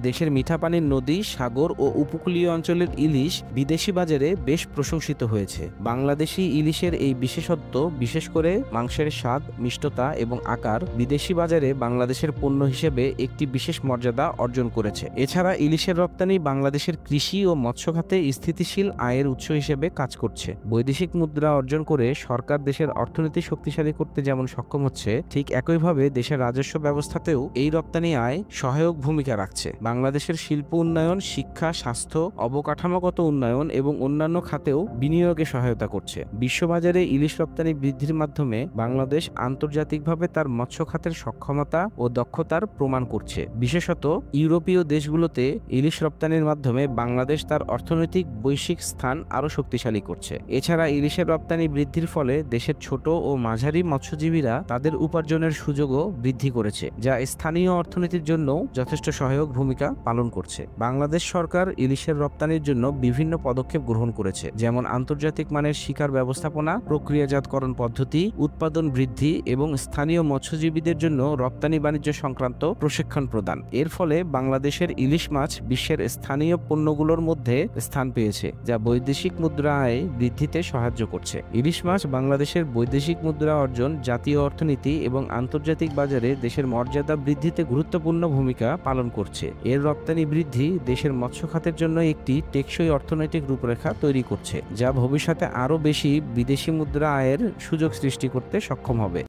দেশের মিঠা পানির নদী, সাগর ও উপকূলীয় অঞ্চলের ইলিশ বিদেশি বাজারে বেশ প্রশংসিত হয়েছে। বাংলাদেশি ইলিশের এই বিশেষত্ব, বিশেষ করে মাংসের স্বাদ, মিষ্টতা এবং আকার, বিদেশি বাজারে বাংলাদেশের পণ্য হিসেবে একটি বিশেষ মর্যাদা অর্জন করেছে। এছাড়া ইলিশের রপ্তানি বাংলাদেশের কৃষি ও মৎস্য খাতে স্থিতিশীল আয়ের উৎস হিসেবে কাজ করছে। বৈদেশিক মুদ্রা অর্জন করে সরকার দেশের অর্থনীতি শক্তিশালী করতে যেমন সক্ষম হচ্ছে, ঠিক একইভাবে দেশের রাজস্ব ব্যবস্থাতেও এই রপ্তানি আয় সহায়ক ভূমিকা রাখছে। বাংলাদেশের শিল্প উন্নয়ন, শিক্ষা, স্বাস্থ্য, অবকাঠামোগত উন্নয়ন এবং অন্যান্য খাতেও বিনিয়োগে সহায়তা করছে। বিশ্ববাজারে ইলিশ রপ্তানি বৃদ্ধির মাধ্যমে বাংলাদেশ আন্তর্জাতিকভাবে তার মৎস্য খাতের সক্ষমতা ও দক্ষতার প্রমাণ করছে। বিশেষত ইউরোপীয় দেশগুলোতে ইলিশ রপ্তানির মাধ্যমে বাংলাদেশ তার অর্থনৈতিক বৈশ্বিক স্থান আরও শক্তিশালী করছে। এছাড়া ইলিশের রপ্তানি বৃদ্ধির ফলে দেশের ছোট ও মাঝারি মৎস্যজীবীরা তাদের উপার্জনের সুযোগও বৃদ্ধি করেছে, যা স্থানীয় অর্থনীতির জন্য যথেষ্ট সহায়ক ভূমিকা পালন করছে। বাংলাদেশ সরকার ইলিশের রপ্তানির জন্য বিভিন্ন পদক্ষেপ গ্রহণ করেছে, যেমন আন্তর্জাতিক মানের শিকার ব্যবস্থাপনা, প্রক্রিয়াজাতকরণ পদ্ধতি, উৎপাদন বৃদ্ধি এবং স্থানীয় মৎস্যজীবীদের জন্য রপ্তানি বাণিজ্য সংক্রান্ত প্রশিক্ষণ প্রদান। এর ফলে বাংলাদেশের ইলিশ মাছ বিশ্বের স্থানীয় পণ্যগুলোর মধ্যে স্থান পেয়েছে, যা বৈদেশিক মুদ্রা আয় বৃদ্ধিতে সাহায্য করছে। ইলিশ মাছ বাংলাদেশের বৈদেশিক মুদ্রা অর্জন, জাতীয় অর্থনীতি এবং আন্তর্জাতিক বাজারে দেশের মর্যাদা বৃদ্ধিতে গুরুত্বপূর্ণ ভূমিকা পালন করছে। এর রপ্তানি বৃদ্ধি দেশের মৎস্য খাতের জন্য একটি টেকসই অর্থনৈতিক রূপরেখা তৈরি করছে, যা ভবিষ্যতে আরও বেশি বিদেশি মুদ্রা আয়ের সুযোগ সৃষ্টি করতে সক্ষম হবে।